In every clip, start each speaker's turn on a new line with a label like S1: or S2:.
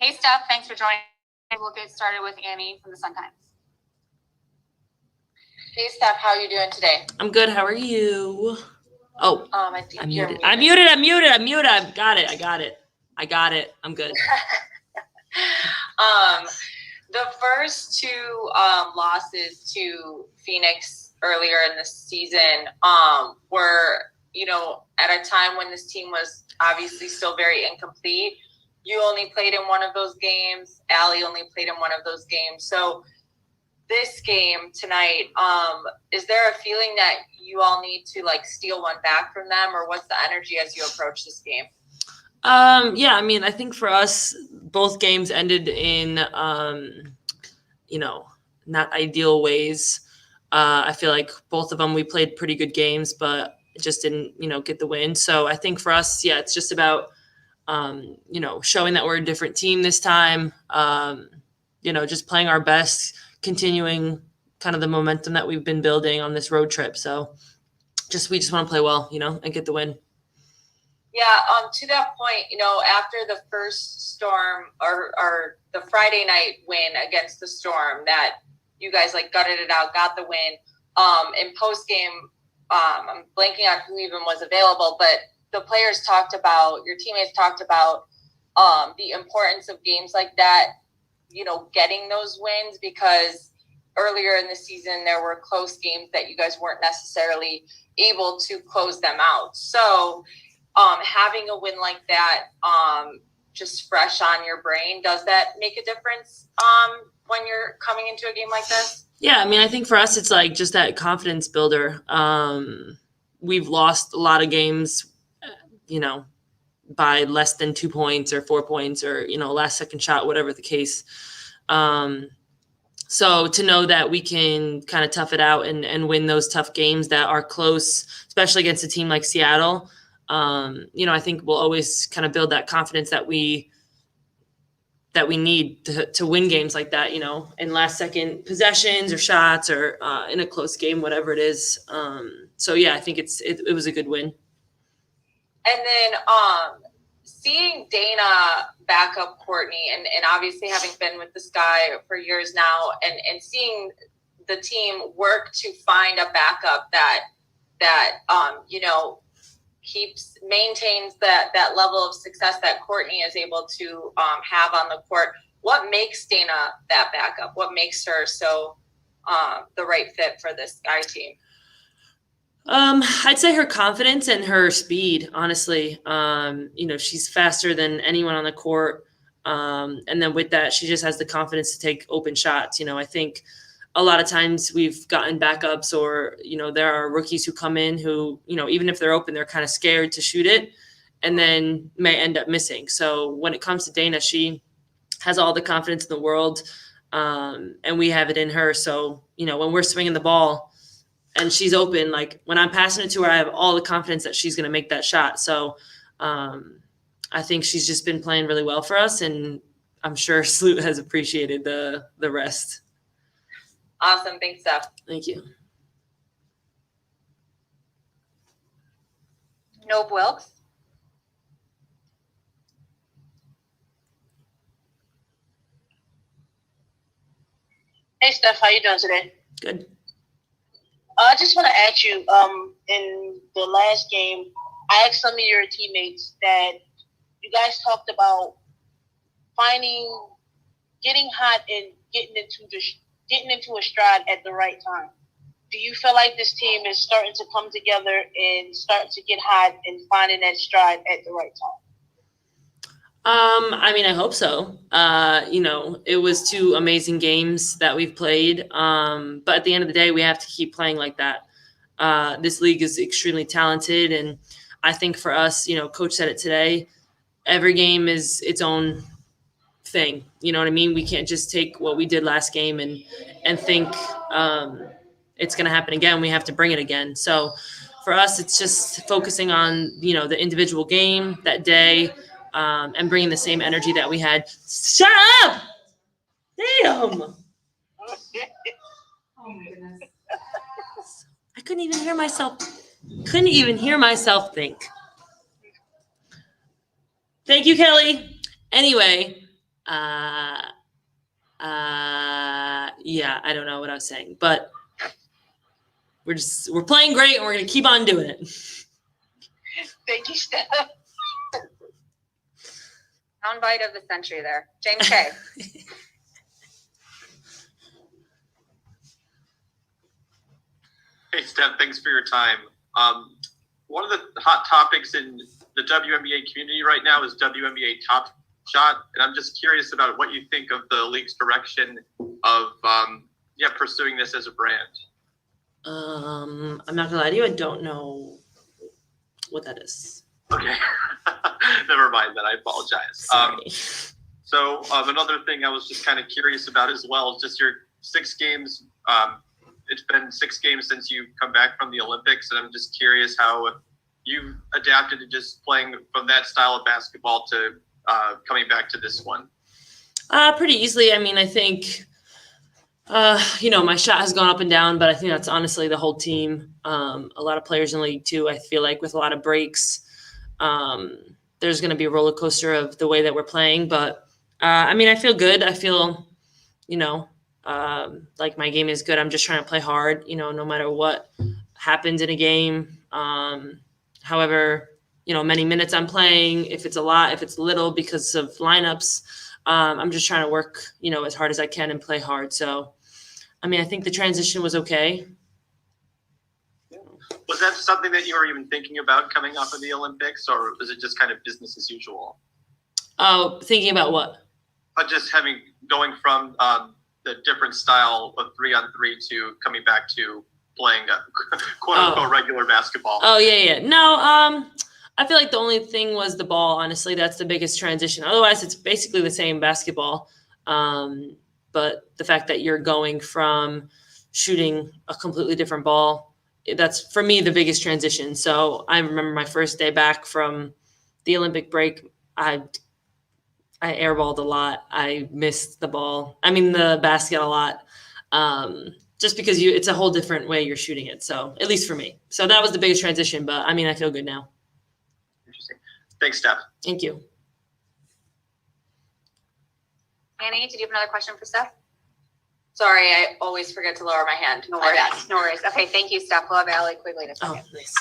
S1: Hey, Steph, thanks for joining. We'll get started with Annie from the Sun-Times.
S2: Hey, Steph, how are you doing today?
S3: I'm good. How are you? Oh,
S2: I think
S3: I'm
S2: you're
S3: muted. I'm muted. I got it. I'm good.
S2: The first two losses to Phoenix earlier in the season were, at a time when this team was obviously still very incomplete. You only played in one of those games. Allie only played in one of those games. So this game tonight, is there a feeling that you all need to steal one back from them, or what's the energy as you approach this game?
S3: Yeah, I mean, I think for us, both games ended in, not ideal ways. I feel like both of them, we played pretty good games, but just didn't, get the win. So I think for us, yeah, it's just about, showing that we're a different team this time, just playing our best, continuing kind of the momentum that we've been building on this road trip. So we just want to play well, and get the win.
S2: Yeah, to that point, after the first Storm or the Friday night win against the Storm, that you guys gutted it out, got the win. In post game, I'm blanking on who even was available, but the players talked about, your teammates talked about the importance of games like that, getting those wins, because earlier in the season there were close games that you guys weren't necessarily able to close them out. So having a win like that, just fresh on your brain, does that make a difference when you're coming into a game like this?
S3: Yeah, I mean, I think for us, it's just that confidence builder. We've lost a lot of games, by less than 2 points or 4 points or, last second shot, whatever the case. So to know that we can kind of tough it out and win those tough games that are close, especially against a team like Seattle, I think we'll always kind of build that confidence that we need to win games like that, in last second possessions or shots or in a close game, whatever it is. So yeah, I think it was a good win.
S2: And then seeing Dana back up Courtney and obviously having been with this guy for years now, and seeing the team work to find a backup that maintains that level of success that Courtney is able to have on the court. What makes Dana that backup? What makes her so the right fit for this Sky team?
S3: I'd say her confidence and her speed, honestly. She's faster than anyone on the court. And then with that, she just has the confidence to take open shots. I think a lot of times we've gotten backups or, there are rookies who come in who, even if they're open, they're kind of scared to shoot it and then may end up missing. So when it comes to Dana, she has all the confidence in the world, and we have it in her. So, when we're swinging the ball and she's open, when I'm passing it to her, I have all the confidence that she's going to make that shot. So I think she's just been playing really well for us, and I'm sure Sloot has appreciated the rest.
S2: Awesome. Thanks, Steph.
S3: Thank you.
S1: Nope Wilkes.
S4: Hey, Steph, how you doing today?
S3: Good.
S4: I just want to ask you, in the last game, I asked some of your teammates that you guys talked about getting hot and getting into a stride at the right time. Do you feel like this team is starting to come together and starting to get hot and finding that stride at the right time?
S3: I mean, I hope so. It was 2 amazing games that we've played. But at the end of the day, we have to keep playing like that. This league is extremely talented. And I think for us, Coach said it today, every game is its own thing. You know what I mean? We can't just take what we did last game and think it's going to happen again. We have to bring it again. So for us, it's just focusing on, the individual game that day, and bringing the same energy that we had. Shut up! Damn!
S1: Oh my goodness.
S3: I couldn't even hear myself think. Thank you, Kelly. Anyway, Yeah, I don't know what I was saying, but we're playing great and we're gonna keep on doing it.
S4: Thank you, Steph.
S1: Soundbite of the century there. James K.
S5: Hey, Steph, thanks for your time. One of the hot topics in the WNBA community right now is WNBA Top Shot, and I'm just curious about what you think of the league's direction of pursuing this as a brand.
S3: I'm not gonna lie to you, I don't know what that is.
S5: Okay, never mind then. I apologize.
S3: Sorry.
S5: So another thing I was just kind of curious about as well is just your 6 games. It's been 6 games since you've come back from the Olympics, and I'm just curious how you've adapted to just playing from that style of basketball to coming back to this one.
S3: Pretty easily. I mean, I think, my shot has gone up and down, but I think that's honestly the whole team. A lot of players in League Two, I feel like, with a lot of breaks. There's going to be a roller coaster of the way that we're playing, but I mean, I feel good. I feel, like my game is good. I'm just trying to play hard, no matter what happens in a game. However, many minutes I'm playing, if it's a lot, if it's little because of lineups, I'm just trying to work, as hard as I can and play hard. So, I mean, I think the transition was okay.
S5: Was that something that you were even thinking about coming off of the Olympics, or was it just kind of business as usual?
S3: Oh, thinking about what?
S5: Just going from the different style of 3-on-3 to coming back to playing quote unquote regular basketball.
S3: Oh yeah. No, I feel like the only thing was the ball. Honestly, that's the biggest transition. Otherwise, it's basically the same basketball. But the fact that you're going from shooting a completely different ball, that's for me the biggest transition. So I remember my first day back from the Olympic break. I airballed a lot. I missed the basket a lot. Just because it's a whole different way you're shooting it. So at least for me. So that was the biggest transition, but I mean, I feel good now.
S5: Interesting. Thanks, Steph.
S3: Thank you.
S1: Annie, did you have another question for Steph?
S2: Sorry, I always forget to lower my hand.
S1: No
S2: My
S1: worries.
S2: bad.
S1: No worries. Okay, thank you, Steph. We'll have Allie quickly in a second.
S3: Oh, nice.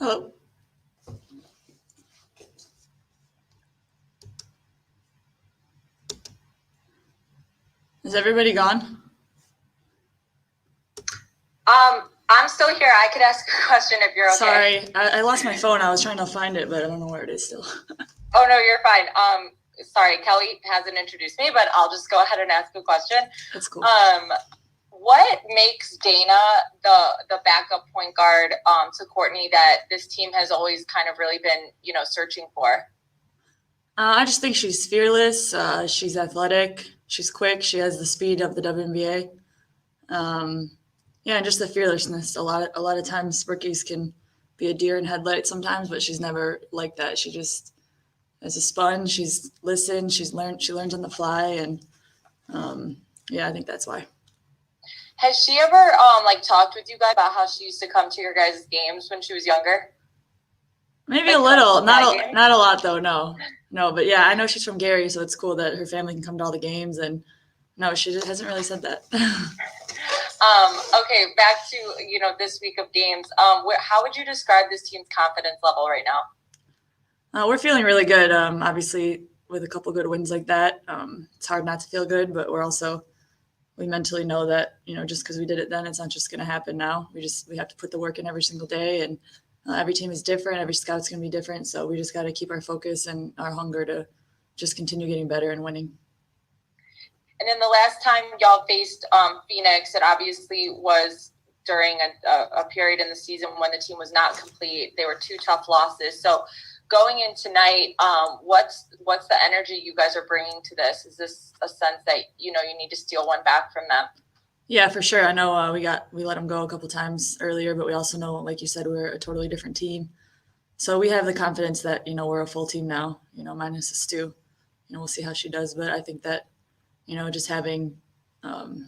S6: Hello. Is everybody gone?
S2: I'm still here. I could ask a question if you're okay.
S6: Sorry, I lost my phone. I was trying to find it, but I don't know where it is still.
S2: Oh, no, you're fine. Sorry, Kelly hasn't introduced me, but I'll just go ahead and ask a question.
S6: That's cool.
S2: What makes Dana the backup point guard to Courtney that this team has always kind of really been, searching for?
S6: I just think she's fearless. She's athletic. She's quick. She has the speed of the WNBA. Yeah, and just the fearlessness. A lot of times rookies can be a deer in headlights sometimes, but she's never like that. She just is a sponge. She's listened. She learns on the fly, and yeah, I think that's why.
S2: Has she ever talked with you guys about how she used to come to your guys' games when she was younger?
S6: Maybe a little, not a lot though. No, but yeah, I know she's from Gary, so it's cool that her family can come to all the games. And no, she just hasn't really said that.
S2: Okay, back to this week of games. How would you describe this team's confidence level right now?
S6: We're feeling really good. Obviously, with a couple good wins like that, it's hard not to feel good. But we mentally know that just because we did it then, it's not just going to happen now. We have to put the work in every single day, and every team is different. Every scout's going to be different. So we just got to keep our focus and our hunger to just continue getting better and winning.
S2: And then the last time y'all faced Phoenix, it obviously was during a period in the season when the team was not complete. They were 2 tough losses. So going in tonight, what's the energy you guys are bringing to this? Is this a sense that you need to steal one back from them?
S6: Yeah, for sure. I know we let them go a couple times earlier, but we also know, like you said, we're a totally different team. So we have the confidence that we're a full team now. Minus Stu. We'll see how she does, but I think that just having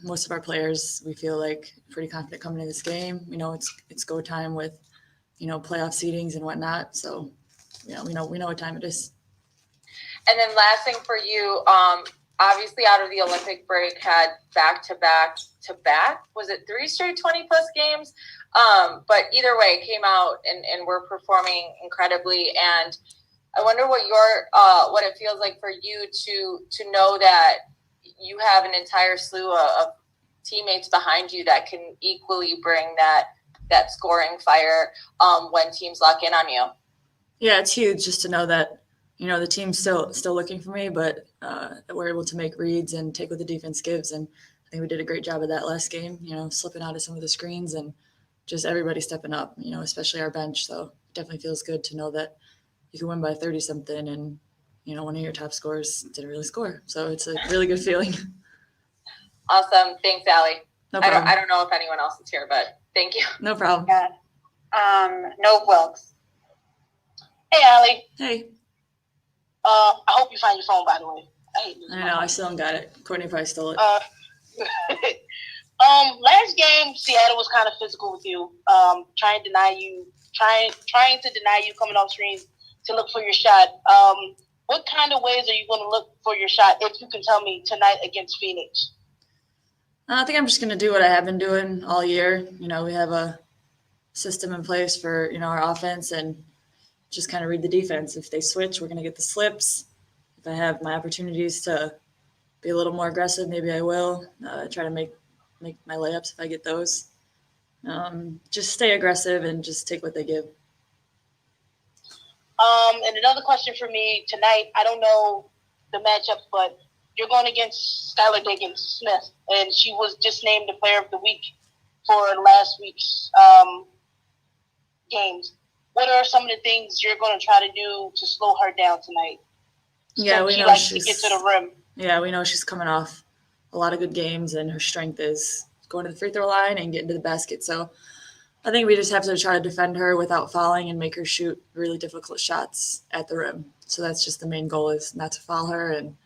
S6: most of our players, we feel like pretty confident coming into this game. It's go time with playoff seedings and whatnot. So we know what time it is.
S2: And then last thing for you, obviously out of the Olympic break, had back-to-back, was it 3 straight 20-plus games? But either way, came out and were performing incredibly. And I wonder what it feels like for you to know that you have an entire slew of teammates behind you that can equally bring that scoring fire when teams lock in on you.
S6: Yeah, it's huge just to know that the team's still looking for me, but we're able to make reads and take what the defense gives. And I think we did a great job of that last game, slipping out of some of the screens and just everybody stepping up, especially our bench. So it definitely feels good to know that you can win by 30-something and, one of your top scorers didn't really score. So it's a really good feeling.
S2: Awesome. Thanks, Allie.
S6: No problem.
S2: I don't know if anyone else is here, but thank you.
S6: No problem.
S4: Yeah. No Wilkes. Hey, Allie.
S6: Hey.
S4: I hope you find your phone, by the way.
S6: I know. I still don't got it. Courtney probably stole it.
S4: Last game, Seattle was kind of physical with you, trying to deny you coming off screen to look for your shot. What kind of ways are you going to look for your shot, if you can tell me, tonight against Phoenix?
S6: I think I'm just going to do what I have been doing all year. We have a system in place for, our offense and just kind of read the defense. If they switch, we're going to get the slips. If I have my opportunities to be a little more aggressive, maybe I will try to make my layups if I get those. Just stay aggressive and just take what they give.
S4: And another question for me tonight, I don't know the matchup, but you're going against Skylar Diggins-Smith, and she was just named the Player of the Week for last week's games. What are some of the things you're going to try to do to slow her down tonight?
S6: Yeah, we
S4: she
S6: know
S4: likes
S6: she's
S4: to get to the rim.
S6: Yeah, we know she's coming off a lot of good games, and her strength is going to the free throw line and getting to the basket. So I think we just have to try to defend her without fouling and make her shoot really difficult shots at the rim. So that's just the main goal, is not to foul her and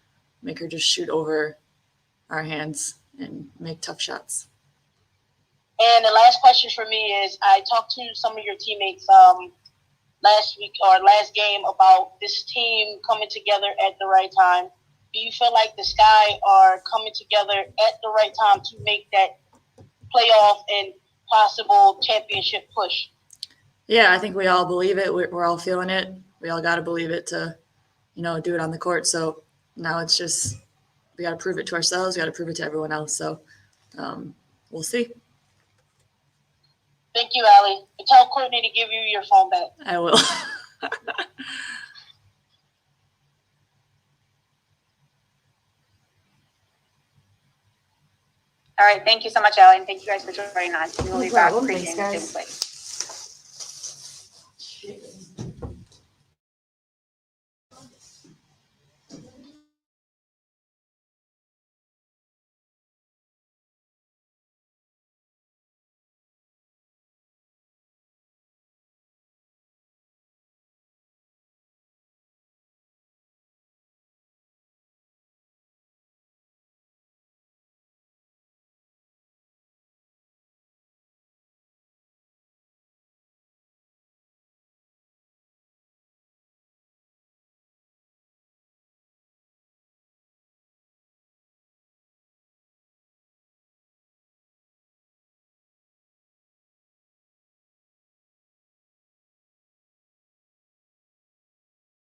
S6: make her just shoot over our hands and make tough shots.
S4: And the last question for me is, I talked to some of your teammates last game about this team coming together at the right time. Do you feel like the Sky are coming together at the right time to make that playoff and possible championship push?
S6: Yeah, I think we all believe it. We're all feeling it. We all got to believe it to, do it on the court. So now it's just, we got to prove it to ourselves. We got to prove it to everyone else. So we'll see.
S4: Thank you, Allie. Tell Courtney to give you your phone back.
S6: I will.
S1: All right. Thank you so much, Allie, and thank you guys for joining us. We will
S7: No
S1: be back
S7: problem.
S1: pregame
S7: Thanks,
S1: at the
S7: guys.
S1: same place.